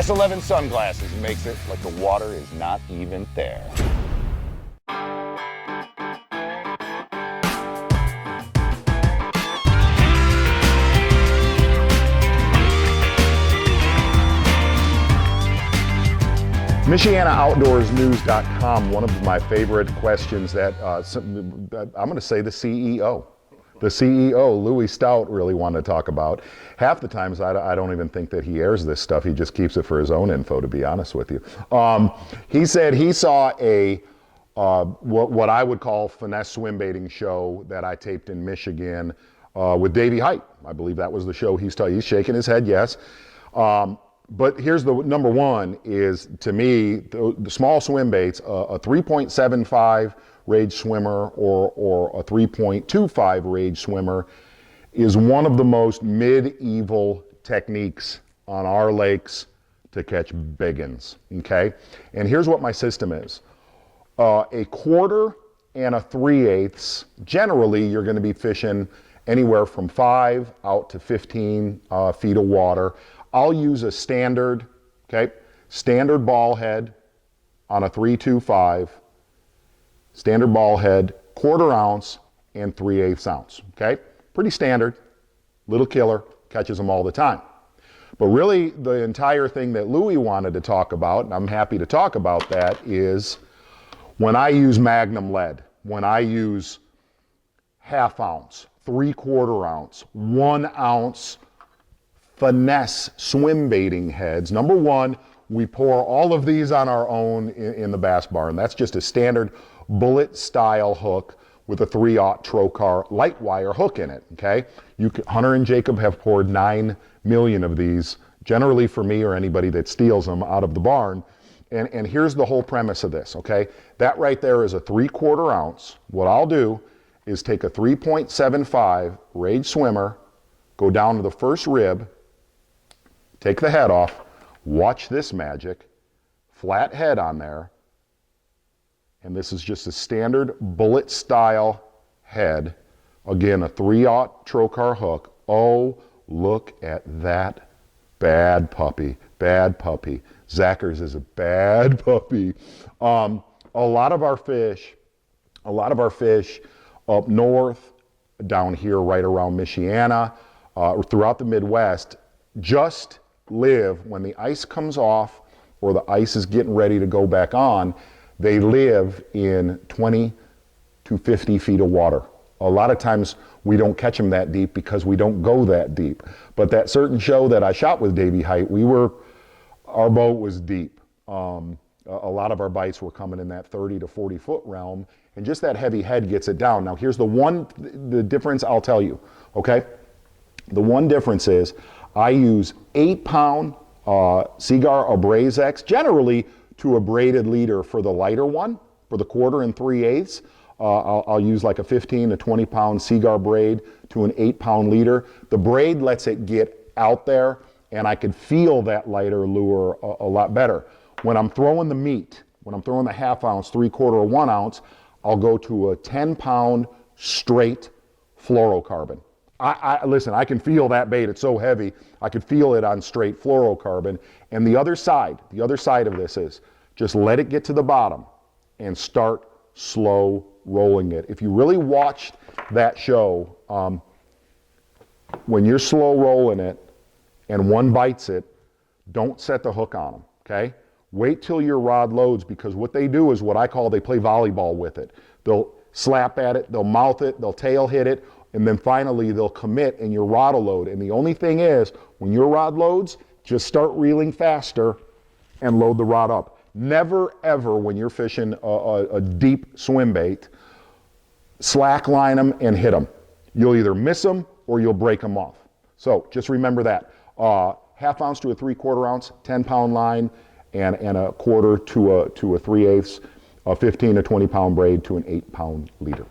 S11 sunglasses makes it like the water is not even there. MichianaOutdoorsNews.com, one of my favorite questions that I'm going to say the CEO, Louis Stout, really wanted to talk about. Half the times I don't even think that he airs this stuff. He just keeps it for his own info, to be honest with you. He said he saw a what I would call finesse swim baiting show that I taped in Michigan with Davey Height. I believe that was the show he's shaking his head, yes. But here's the number one is, to me, the small swim baits, a 3.75 rage swimmer or a 3.25 rage swimmer is one of the most medieval techniques on our lakes to catch biggins, okay? And here's what my system is. A quarter and a 3/8, generally you're gonna be fishing anywhere from 5 out to 15 feet of water. I'll use a standard ball head on a 3.25, standard ball head, 1/4 ounce and 3/8 ounce, okay? Pretty standard, little killer, catches them all the time. But really the entire thing that Louis wanted to talk about, and I'm happy to talk about that, is when I use Magnum lead, when I use 1/2 ounce, 3/4 ounce, 1 ounce finesse swim baiting heads. Number one, we pour all of these on our own in the bass barn. That's just a standard bullet style hook with a 3/0 trocar light wire hook in it, okay? Hunter and Jacob have poured 9 million of these, generally for me or anybody that steals them out of the barn. And here's the whole premise of this, okay? That right there is a 3/4 ounce. What I'll do is take a 3.75 rage swimmer, go down to the first rib, take the head off, watch this magic, flat head on there, and this is just a standard bullet style head. Again, a 3/0 trocar hook. Oh, look at that bad puppy, bad puppy. Zachers is a bad puppy. A lot of our fish up north, down here right around Michiana, throughout the Midwest, just live when the ice comes off or the ice is getting ready to go back on. They live in 20 to 50 feet of water. A lot of times we don't catch them that deep because we don't go that deep. But that certain show that I shot with Davey Height, our boat was deep. A lot of our bites were coming in that 30 to 40 foot realm, and just that heavy head gets it down. Now here's the difference I'll tell you, okay? The one difference is I use 8-pound Seagar Abrase X, generally to a braided leader for the lighter one, for the 1/4 and 3/8. I'll use like a 15 to 20 pound Seagar braid to an 8-pound leader. The braid lets it get out there, and I could feel that lighter lure a lot better. When I'm throwing the meat, when I'm throwing the 1/2 ounce, 3/4 or 1 ounce, I'll go to a 10-pound straight fluorocarbon. Listen, I can feel that bait. It's so heavy. I could feel it on straight fluorocarbon. And the other side of this is just let it get to the bottom and start slow rolling it. If you really watched that show, when you're slow rolling it and one bites it, don't set the hook on them, okay? Wait till your rod loads, because what they do is what I call, they play volleyball with it. They'll slap at it, they'll mouth it, they'll tail hit it, and then finally they'll commit and your rod will load. And the only thing is, when your rod loads, just start reeling faster and load the rod up. Never ever, when you're fishing a deep swim bait, slack line them and hit them. You'll either miss them or you'll break them off. So just remember that. 1/2 ounce to a 3/4 ounce, 10-pound line, and a 1/4 to a 3/8, a 15 to 20 pound braid to an 8-pound leader.